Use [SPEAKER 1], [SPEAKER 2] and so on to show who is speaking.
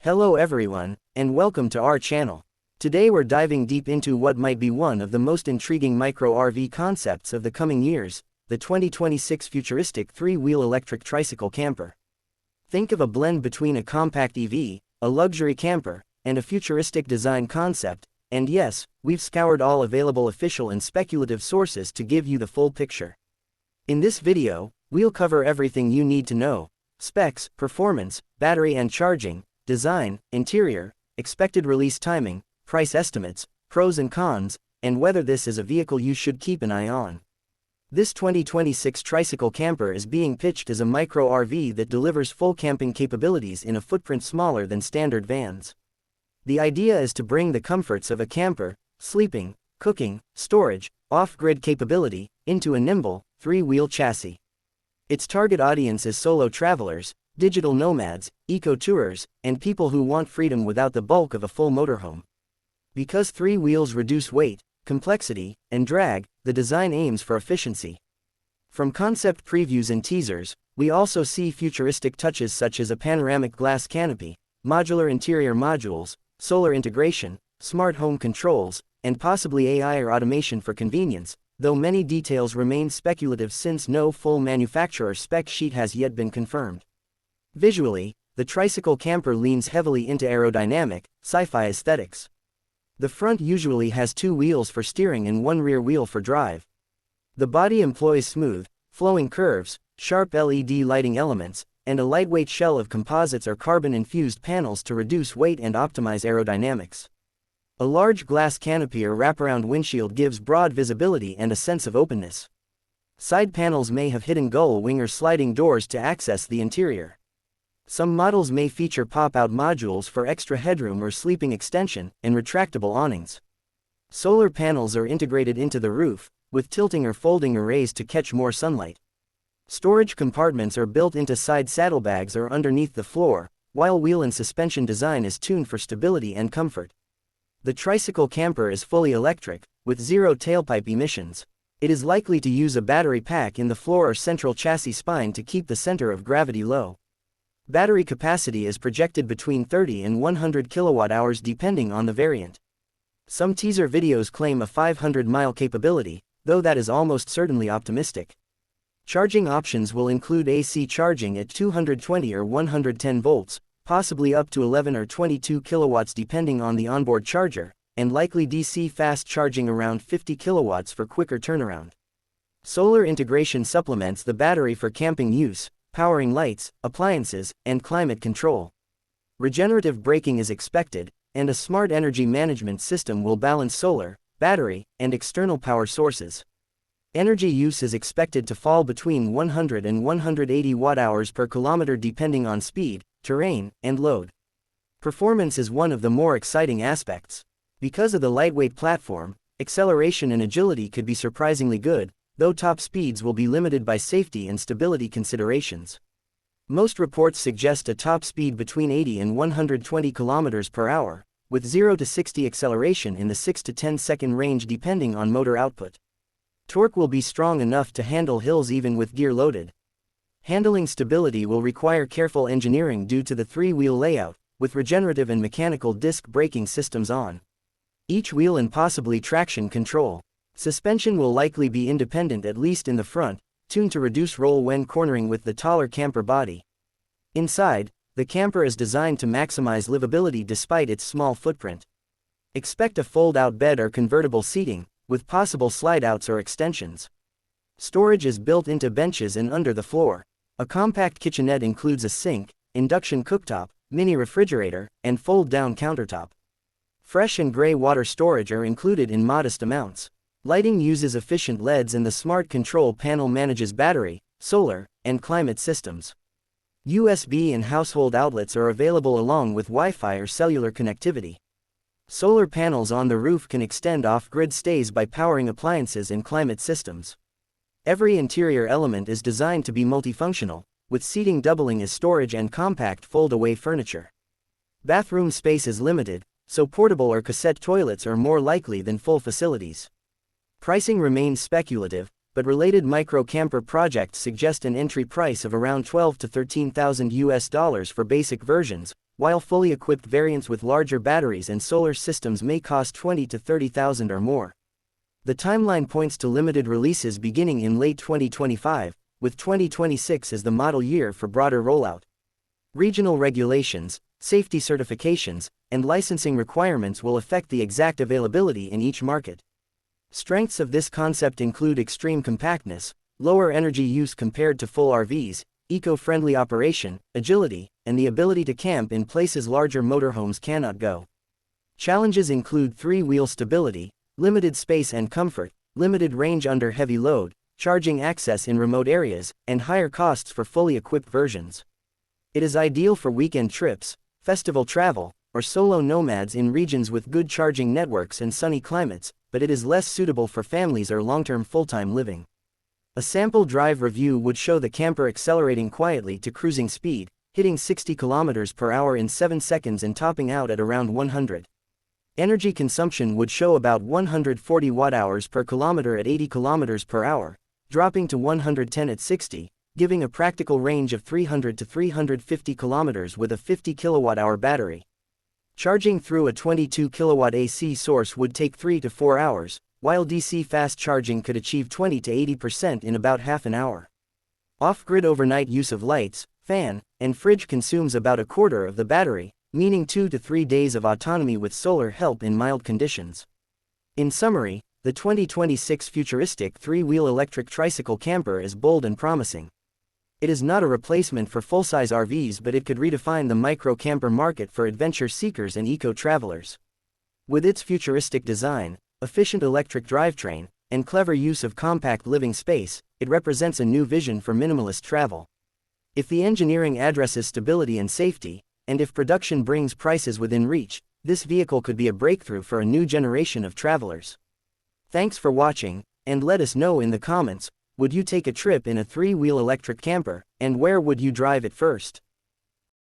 [SPEAKER 1] Hello everyone, and welcome to our channel. Today we're diving deep into what might be one of the most intriguing micro-RV concepts of the coming years, the 2026 futuristic three-wheel electric tricycle camper. Think of a blend between a compact EV, a luxury camper, and a futuristic design concept, and yes, we've scoured all available official and speculative sources to give you the full picture. In this video, we'll cover everything you need to know: specs, performance, battery and charging, design, interior, expected release timing, price estimates, pros and cons, and whether this is a vehicle you should keep an eye on. This 2026 tricycle camper is being pitched as a micro-RV that delivers full camping capabilities in a footprint smaller than standard vans. The idea is to bring the comforts of a camper, sleeping, cooking, storage, off-grid capability, into a nimble, three-wheel chassis. Its target audience is solo travelers, digital nomads, eco-tourers, and people who want freedom without the bulk of a full motorhome. Because three wheels reduce weight, complexity, and drag, the design aims for efficiency. From concept previews and teasers, we also see futuristic touches such as a panoramic glass canopy, modular interior modules, solar integration, smart home controls, and possibly AI or automation for convenience, though many details remain speculative since no full manufacturer spec sheet has yet been confirmed. Visually, the tricycle camper leans heavily into aerodynamic, sci-fi aesthetics. The front usually has two wheels for steering and one rear wheel for drive. The body employs smooth, flowing curves, sharp LED lighting elements, and a lightweight shell of composites or carbon-infused panels to reduce weight and optimize aerodynamics. A large glass canopy or wraparound windshield gives broad visibility and a sense of openness. Side panels may have hidden gull wing or sliding doors to access the interior. Some models may feature pop-out modules for extra headroom or sleeping extension, and retractable awnings. Solar panels are integrated into the roof, with tilting or folding arrays to catch more sunlight. Storage compartments are built into side saddlebags or underneath the floor, while wheel and suspension design is tuned for stability and comfort. The tricycle camper is fully electric, with zero tailpipe emissions. It is likely to use a battery pack in the floor or central chassis spine to keep the center of gravity low. Battery capacity is projected between 30 and 100 kilowatt-hours depending on the variant. Some teaser videos claim a 500-mile capability, though that is almost certainly optimistic. Charging options will include AC charging at 220 or 110 volts, possibly up to 11 or 22 kilowatts depending on the onboard charger, and likely DC fast charging around 50 kilowatts for quicker turnaround. Solar integration supplements the battery for camping use, powering lights, appliances, and climate control. Regenerative braking is expected, and a smart energy management system will balance solar, battery, and external power sources. Energy use is expected to fall between 100 and 180 watt-hours per kilometer depending on speed, terrain, and load. Performance is one of the more exciting aspects. Because of the lightweight platform, acceleration and agility could be surprisingly good, though top speeds will be limited by safety and stability considerations. Most reports suggest a top speed between 80 and 120 km per hour, with 0 to 60 acceleration in the 6 to 10 second range depending on motor output. Torque will be strong enough to handle hills even with gear loaded. Handling stability will require careful engineering due to the three-wheel layout, with regenerative and mechanical disc braking systems on each wheel and possibly traction control. Suspension will likely be independent at least in the front, tuned to reduce roll when cornering with the taller camper body. Inside, the camper is designed to maximize livability despite its small footprint. Expect a fold-out bed or convertible seating, with possible slide-outs or extensions. Storage is built into benches and under the floor. A compact kitchenette includes a sink, induction cooktop, mini refrigerator, and fold-down countertop. Fresh and gray water storage are included in modest amounts. Lighting uses efficient LEDs and the smart control panel manages battery, solar, and climate systems. USB and household outlets are available along with Wi-Fi or cellular connectivity. Solar panels on the roof can extend off-grid stays by powering appliances and climate systems. Every interior element is designed to be multifunctional, with seating doubling as storage and compact fold-away furniture. Bathroom space is limited, so portable or cassette toilets are more likely than full facilities. Pricing remains speculative, but related micro-camper projects suggest an entry price of around $12,000 to $13,000 for basic versions, while fully equipped variants with larger batteries and solar systems may cost $20,000 to $30,000 or more. The timeline points to limited releases beginning in late 2025, with 2026 as the model year for broader rollout. Regional regulations, safety certifications, and licensing requirements will affect the exact availability in each market. Strengths of this concept include extreme compactness, lower energy use compared to full RVs, eco-friendly operation, agility, and the ability to camp in places larger motorhomes cannot go. Challenges include three-wheel stability, limited space and comfort, limited range under heavy load, charging access in remote areas, and higher costs for fully equipped versions. It is ideal for weekend trips, festival travel, or solo nomads in regions with good charging networks and sunny climates, but it is less suitable for families or long-term full-time living. A sample drive review would show the camper accelerating quietly to cruising speed, hitting 60 km per hour in 7 seconds and topping out at around 100. Energy consumption would show about 140 watt-hours per kilometer at 80 km per hour, dropping to 110 at 60, giving a practical range of 300 to 350 km with a 50 kWh battery. Charging through a 22 kW AC source would take 3 to 4 hours, while DC fast charging could achieve 20 to 80% in about half an hour. Off-grid overnight use of lights, fan, and fridge consumes about a quarter of the battery, meaning 2 to 3 days of autonomy with solar help in mild conditions. In summary, the 2026 Futuristic three-wheel electric tricycle camper is bold and promising. It is not a replacement for full-size RVs, but it could redefine the micro-camper market for adventure seekers and eco-travelers. With its futuristic design, efficient electric drivetrain, and clever use of compact living space, it represents a new vision for minimalist travel. If the engineering addresses stability and safety, and if production brings prices within reach, this vehicle could be a breakthrough for a new generation of travelers. Thanks for watching, and let us know in the comments, would you take a trip in a three-wheel electric camper, and where would you drive it first?